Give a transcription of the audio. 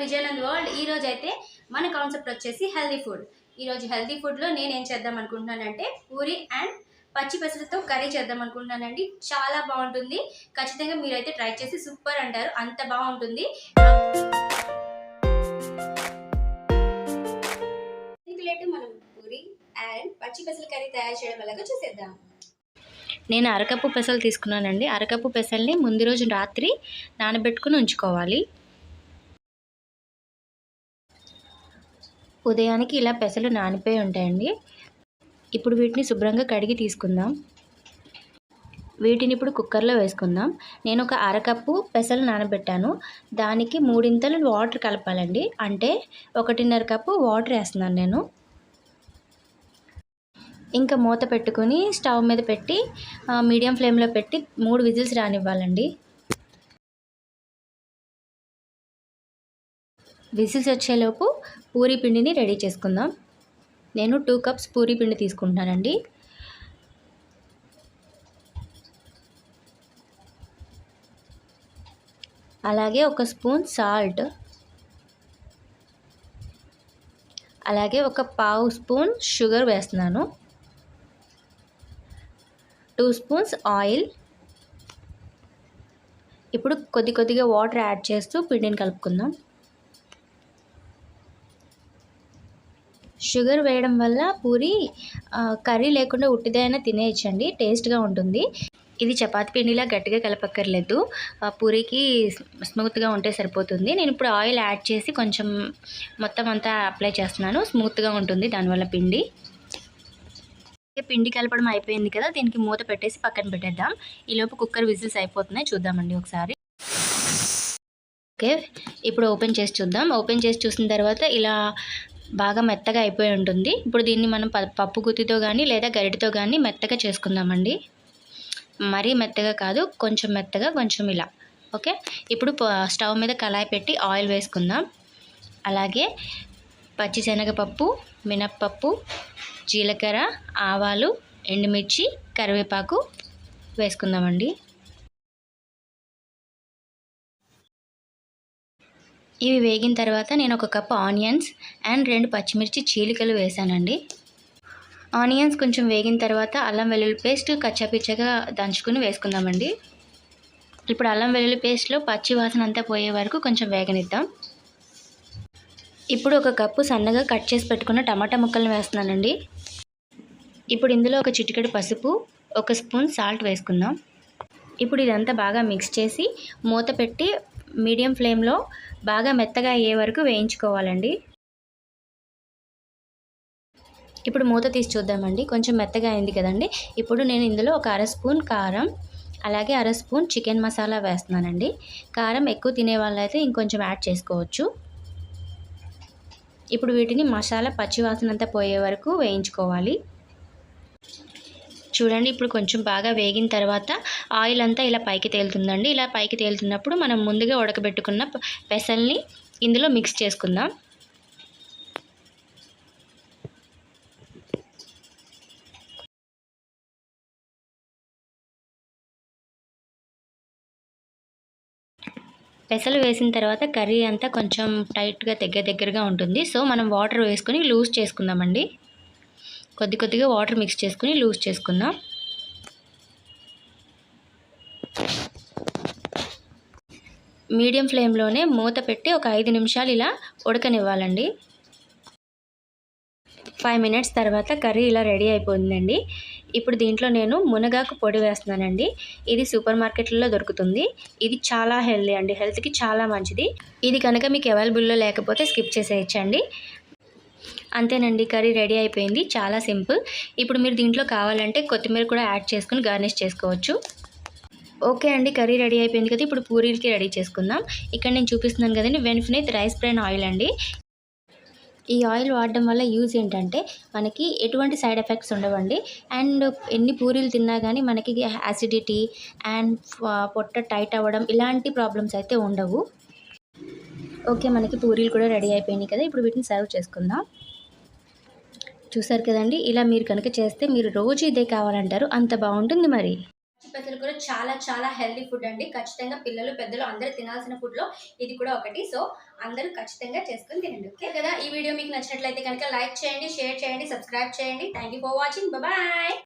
Vijayanand world. ఈ రోజు అయితే మన కాన్సెప్ట్ వచ్చేసి హెల్దీ ఫుడ్. ఈ రోజు హెల్దీ ఫుడ్ లో నేను ఏం చేద్దాం అనుకుంటున్నానంటే పూరి అండ్ పచ్చి పెసరతో కర్రీ చేద్దాం అనుకుంటున్నానండి. చాలా బాగుంటుంది. ఖచ్చితంగా మీరైతే ట్రై చేసి సూపర్ అంటారు, అంత బాగుంటుంది. మనం పూరి అండ్ పచ్చి పెసర కర్రీ తయారు చేయడం ఎలాగో చూసేద్దాం. నేను అరకప్పు పెసలు తీసుకున్నానండి. అరకప్పు పెసల్ని ముందు రోజు రాత్రి నానబెట్టుకుని ఉంచుకోవాలి. ఉదయానికి ఇలా పెసలు నానిపోయి ఉంటాయండి. ఇప్పుడు వీటిని శుభ్రంగా కడిగి తీసుకుందాం. వీటిని ఇప్పుడు కుక్కర్లో వేసుకుందాం. నేను ఒక అరకప్పు పెసలు నానబెట్టాను. దానికి 3 ఇంతలు వాటర్ కలపాలండి. అంటే 1.5 కప్పు వాటర్ వేస్తున్నాను నేను. ఇంకా మూత పెట్టుకొని స్టవ్ మీద పెట్టి మీడియం ఫ్లేమ్లో పెట్టి 3 విజిల్స్ రానివ్వాలండి. విజిల్స్ వచ్చేలోపు పూరీ పిండిని రెడీ చేసుకుందాం. నేను 2 కప్స్ పూరీ పిండి తీసుకుంటానండి. అలాగే 1 స్పూన్ సాల్ట్, అలాగే 1/2 స్పూన్ షుగర్ వేస్తున్నాను. 2 స్పూన్స్ ఆయిల్. ఇప్పుడు కొద్దిగా వాటర్ యాడ్ చేస్తూ పిండిని కలుపుకుందాం. షుగర్ వేయడం వల్ల పూరి కర్రీ లేకుండా ఉట్టిదైనా తినేయచ్చండి, టేస్ట్గా ఉంటుంది. ఇది చపాతీ పిండిలా గట్టిగా కలపక్కర్లేదు, పూరికి స్మూత్గా ఉంటే సరిపోతుంది. నేను ఇప్పుడు ఆయిల్ యాడ్ చేసి కొంచెం మొత్తం అంతా అప్లై చేస్తున్నాను. స్మూత్గా ఉంటుంది దానివల్ల పిండి. పిండి కలపడం అయిపోయింది కదా, దీనికి మూత పెట్టేసి పక్కన పెట్టేద్దాం. ఈలోపు కుక్కర్ విజిల్స్ అయిపోతున్నాయి, చూద్దామండి ఒకసారి. ఓకే, ఇప్పుడు ఓపెన్ చేసి చూద్దాం. ఓపెన్ చేసి చూసిన తర్వాత ఇలా బాగా మెత్తగా అయిపోయి ఉంటుంది. ఇప్పుడు దీన్ని మనం పప్పు గుత్తితో కానీ లేదా గరిటెతో కానీ మెత్తగా చేసుకుందామండి. మరీ మెత్తగా కాదు, కొంచెం మెత్తగా, కొంచెం ఇలా. ఓకే, ఇప్పుడు స్టవ్ మీద కళాయి పెట్టి ఆయిల్ వేసుకుందాం. అలాగే పచ్చిశనగపప్పు, మినప్పప్పు, జీలకర్ర, ఆవాలు, ఎండుమిర్చి, కరివేపాకు వేసుకుందామండి. ఇవి వేగిన తర్వాత నేను 1 కప్ ఆనియన్స్ అండ్ 2 పచ్చిమిర్చి చీలికలు వేసానండి. ఆనియన్స్ కొంచెం వేగిన తర్వాత అల్లం వెల్లుల్లి పేస్ట్ కచ్చాపిచ్చగా దంచుకుని వేసుకుందామండి. ఇప్పుడు అల్లం వెల్లుల్లి పేస్ట్లో పచ్చి వాసన అంతా పోయే వరకు కొంచెం వేగనిద్దాం. ఇప్పుడు 1 కప్పు సన్నగా కట్ చేసి పెట్టుకున్న టమాటా ముక్కలను వేస్తున్నానండి. ఇప్పుడు ఇందులో 1 చిటికెడు పసుపు, 1 స్పూన్ సాల్ట్ వేసుకుందాం. ఇప్పుడు ఇదంతా బాగా మిక్స్ చేసి మూత పెట్టి మీడియం ఫ్లేమ్లో బాగా మెత్తగా అయ్యే వరకు వేయించుకోవాలండి. ఇప్పుడు మూత తీసి చూద్దామండి. కొంచెం మెత్తగా అయింది కదండి. ఇప్పుడు నేను ఇందులో 1 అర స్పూన్ కారం, అలాగే 1 స్పూన్ చికెన్ మసాలా వేస్తున్నానండి. కారం ఎక్కువ తినే వాళ్ళైతే ఇంకొంచెం యాడ్ చేసుకోవచ్చు. ఇప్పుడు వీటిని మసాలా పచ్చివాసన అంతా పోయే వరకు వేయించుకోవాలి. చూడండి, ఇప్పుడు కొంచెం బాగా వేగిన తర్వాత ఆయిల్ అంతా ఇలా పైకి తేలుతుందండి. ఇలా పైకి తేలుతున్నప్పుడు మనం ముందుగా ఉడకబెట్టుకున్న పెసల్ని ఇందులో మిక్స్ చేసుకుందాం. పెసలు వేసిన తర్వాత కర్రీ అంతా కొంచెం టైట్గా దగ్గరగా ఉంటుంది. సో మనం వాటర్ వేసుకొని లూజ్ చేసుకుందామండి. కొద్దిగా వాటర్ మిక్స్ చేసుకుని లూజ్ చేసుకుందాం. మీడియం ఫ్లేమ్లోనే మూత పెట్టి ఒక 5 నిమిషాలు ఇలా ఉడకనివ్వాలండి. 5 మినిట్స్ తర్వాత కర్రీ ఇలా రెడీ అయిపోయిందండి. ఇప్పుడు దీంట్లో నేను మునగాకు పొడి వేస్తున్నానండి. ఇది సూపర్ మార్కెట్లలో దొరుకుతుంది. ఇది చాలా హెల్దీ అండి, హెల్త్కి చాలా మంచిది. ఇది కనుక మీకు అవైలబుల్లో లేకపోతే స్కిప్ చేసేయచ్చండి. అంతేనండి, కర్రీ రెడీ అయిపోయింది. చాలా సింపుల్. ఇప్పుడు మీరు దీంట్లో కావాలంటే కొత్తిమీర కూడా యాడ్ చేసుకుని గార్నిష్ చేసుకోవచ్చు. ఓకే అండి, కర్రీ రెడీ అయిపోయింది కదా. ఇప్పుడు పూరీలకి రెడీ చేసుకుందాం. ఇక్కడ నేను చూపిస్తున్నాను కదండి, వెన్ఫినైత్ రైస్ బ్రాన్ ఆయిల్ అండి. ఈ ఆయిల్ వాడడం వల్ల యూజ్ ఏంటంటే మనకి ఎటువంటి సైడ్ ఎఫెక్ట్స్ ఉండవండి. అండ్ ఎన్ని పూరీలు తిన్నా కానీ మనకి యాసిడిటీ అండ్ పొట్ట టైట్ అవ్వడం ఇలాంటి ప్రాబ్లమ్స్ అయితే ఉండవు. ఓకే, మనకి పూరీలు కూడా రెడీ అయిపోయినాయి కదా. ఇప్పుడు వీటిని సర్వ్ చేసుకుందాం. చూసారు కదండి, ఇలా మీరు కనుక చేస్తే మీరు రోజు ఇదే కావాలంటారు, అంత బాగుంటుంది. మరి పెసలు కూడా చాలా చాలా హెల్తీ ఫుడ్ అండి. ఖచ్చితంగా పిల్లలు పెద్దలు అందరూ తినాల్సిన ఫుడ్లో ఇది కూడా ఒకటి. సో అందరూ ఖచ్చితంగా చేసుకొని తినండి. ఓకే కదా? ఈ వీడియో మీకు నచ్చినట్లయితే కనుక లైక్ చేయండి, షేర్ చేయండి, సబ్స్క్రైబ్ చేయండి. Thank you for watching. Bye.